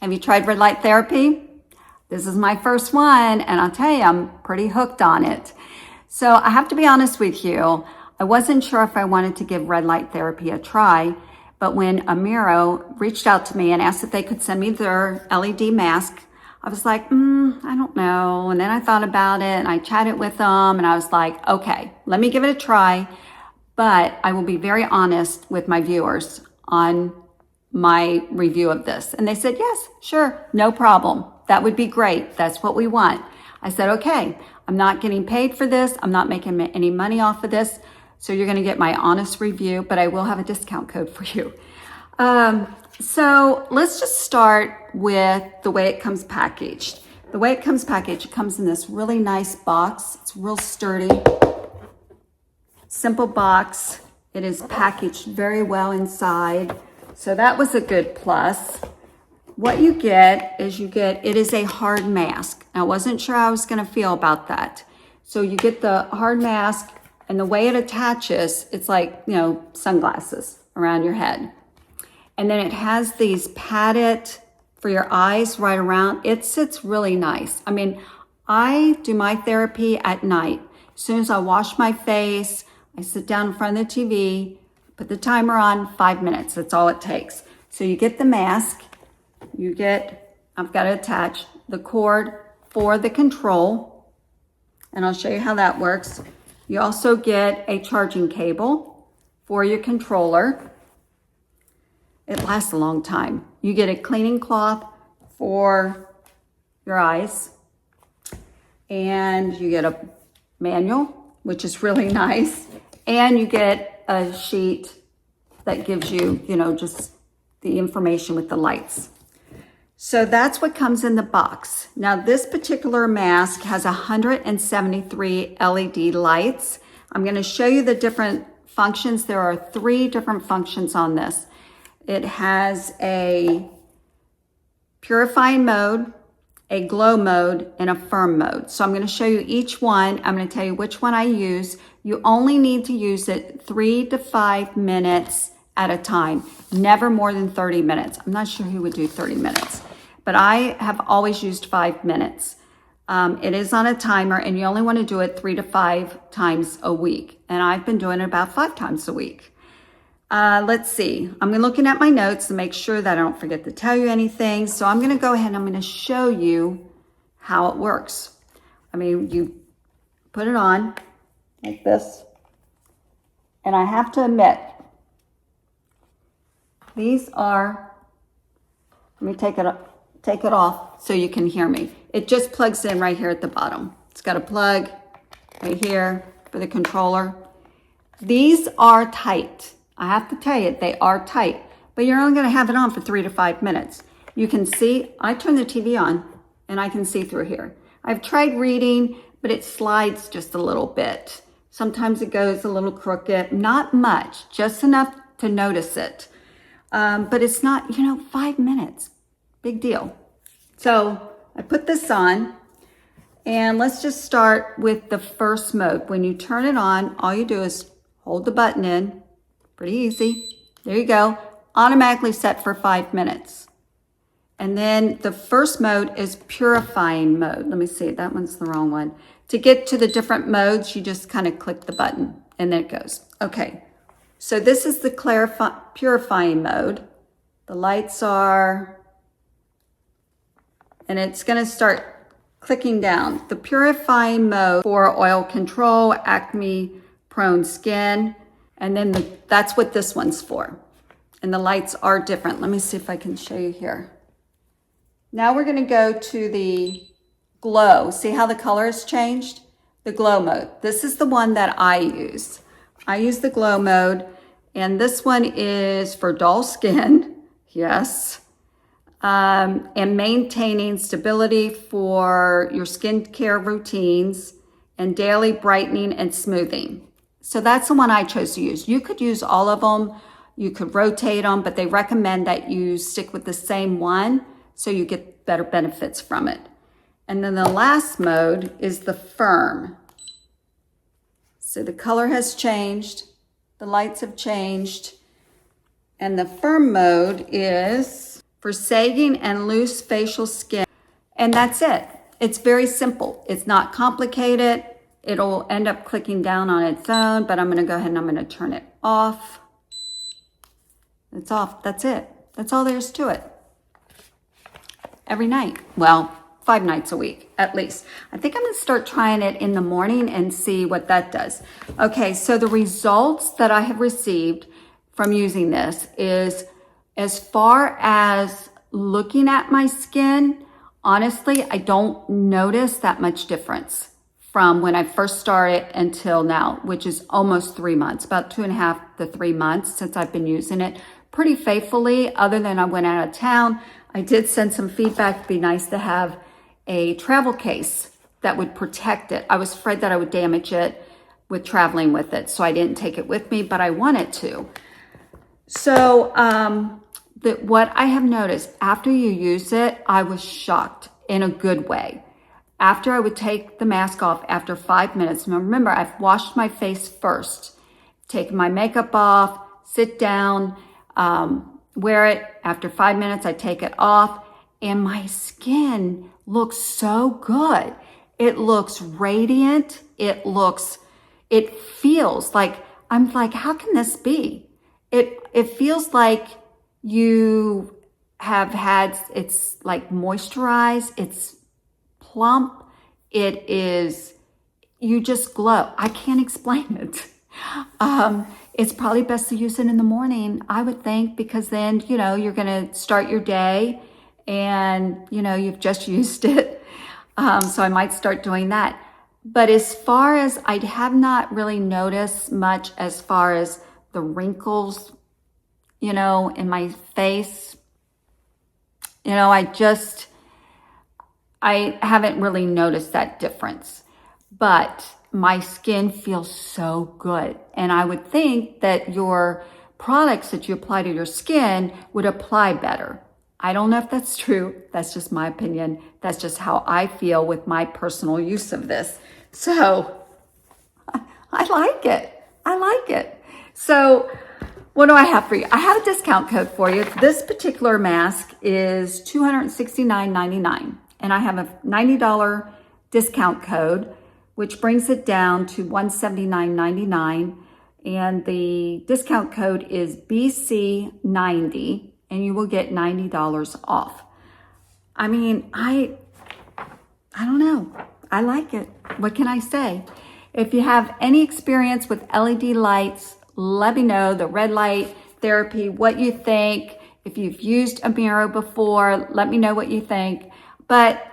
Have you tried red light therapy? This is my first one, and I'll tell you, I'm pretty hooked on it. So I have to be honest with you. I wasn't sure if I wanted to give red light therapy a try, but when Amiro reached out to me and asked if they could send me their LED mask, I was like, I don't know. And then I thought about it and I chatted with them and I was like, okay, let me give it a try. But I will be very honest with my viewers on my review of this. And they said, yes, sure, no problem. That would be great. That's what we want. I said, okay, I'm not getting paid for this. I'm not making any money off of this. So you're going to get my honest review, but I will have a discount code for you. So let's just start with the way it comes packaged. The way it comes packaged, it comes in this really nice box. It's real sturdy, simple box. It is packaged very well inside. So that was a good plus. What you get is it is a hard mask. I wasn't sure how I was going to feel about that. So you get the hard mask, and the way it attaches, it's like, sunglasses around your head. And then it has these padded for your eyes right around. It sits really nice. I mean, I do my therapy at night. As soon as I wash my face, I sit down in front of the TV, put the timer on, 5 minutes. That's all it takes. So you get the mask. I've got to attach the cord for the control. And I'll show you how that works. You also get a charging cable for your controller. It lasts a long time. You get a cleaning cloth for your eyes. And you get a manual, which is really nice. And you get a sheet that gives you, just the information with the lights. So that's what comes in the box. Now this particular mask has 173 LED lights. I'm going to show you the different functions. There are 3 different functions on this. It has a purifying mode, a glow mode, and a firm mode. So I'm going to show you each one. I'm going to tell you which one I use. You only need to use it 3 to 5 minutes at a time, never more than 30 minutes. I'm not sure who would do 30 minutes, but I have always used 5 minutes. It is on a timer, and you only want to do it 3 to 5 times a week. And I've been doing it about 5 times a week. Let's see. I'm looking at my notes to make sure that I don't forget to tell you anything. So I'm going to go ahead and I'm going to show you how it works. I mean, you put it on like this. And I have to admit, these are, let me take it off so you can hear me. It just plugs in right here at the bottom. It's got a plug right here for the controller. These are tight. I have to tell you, they are tight, but you're only going to have it on for 3 to 5 minutes. You can see, I turn the TV on and I can see through here. I've tried reading, but it slides just a little bit. Sometimes it goes a little crooked, not much, just enough to notice it. But it's not, 5 minutes, big deal. So I put this on, and let's just start with the first mode. When you turn it on, all you do is hold the button in. Pretty easy. There you go. Automatically set for 5 minutes. And then the first mode is purifying mode. Let me see, that one's the wrong one. To get to the different modes, you just kind of click the button and then it goes. Okay, so this is the purifying mode. The lights are, and it's going to start clicking down. The purifying mode for oil control, acne-prone skin. And then that's what this one's for. And the lights are different. Let me see if I can show you here. Now we're going to go to the glow. See how the color has changed? The glow mode. This is the one that I use. I use the glow mode. And this one is for dull skin. Yes. And maintaining stability for your skincare routines and daily brightening and smoothing. So that's the one I chose to use. You could use all of them. You could rotate them, but they recommend that you stick with the same one so you get better benefits from it. And then the last mode is the firm. So the color has changed. The lights have changed. And the firm mode is for sagging and loose facial skin. And that's it. It's very simple. It's not complicated. It'll end up clicking down on its own, but I'm going to go ahead and I'm going to turn it off. It's off. That's it. That's all there is to it. Every night. Well, 5 nights a week, at least. I think I'm going to start trying it in the morning and see what that does. Okay, so the results that I have received from using this is, as far as looking at my skin, honestly, I don't notice that much difference from when I first started until now, which is almost 3 months, about 2.5 to 3 months since I've been using it pretty faithfully. Other than I went out of town, I did send some feedback. It'd be nice to have a travel case that would protect it. I was afraid that I would damage it with traveling with it, so I didn't take it with me, but I wanted to. So what I have noticed after you use it, I was shocked in a good way. After I would take the mask off after 5 minutes, now remember, I've washed my face first, taken my makeup off, sit down, wear it. After 5 minutes, I take it off, and my skin looks so good. It looks radiant. It feels like, I'm like, how can this be? It feels like you have had, it's like moisturized, it's plump, it is, you just glow. I can't explain it. It's probably best to use it in the morning, I would think, because then, you know, you're going to start your day and, you know, you've just used it. So I might start doing that. But as far as, I have not really noticed much as far as the wrinkles, you know, in my face. You know, I haven't really noticed that difference. But my skin feels so good. And I would think that your products that you apply to your skin would apply better. I don't know if that's true. That's just my opinion. That's just how I feel with my personal use of this. So I like it. I like it. So what do I have for you? I have a discount code for you. This particular mask is $269.99. And I have a $90 discount code, which brings it down to $179.99. And the discount code is BC90, and you will get $90 off. I mean, I don't know. I like it. What can I say? If you have any experience with LED lights, let me know, the red light therapy, what you think. If you've used Amiro before, let me know what you think. But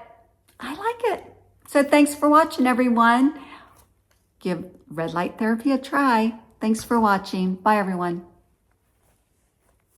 I like it. So thanks for watching, everyone. Give red light therapy a try. Thanks for watching. Bye, everyone.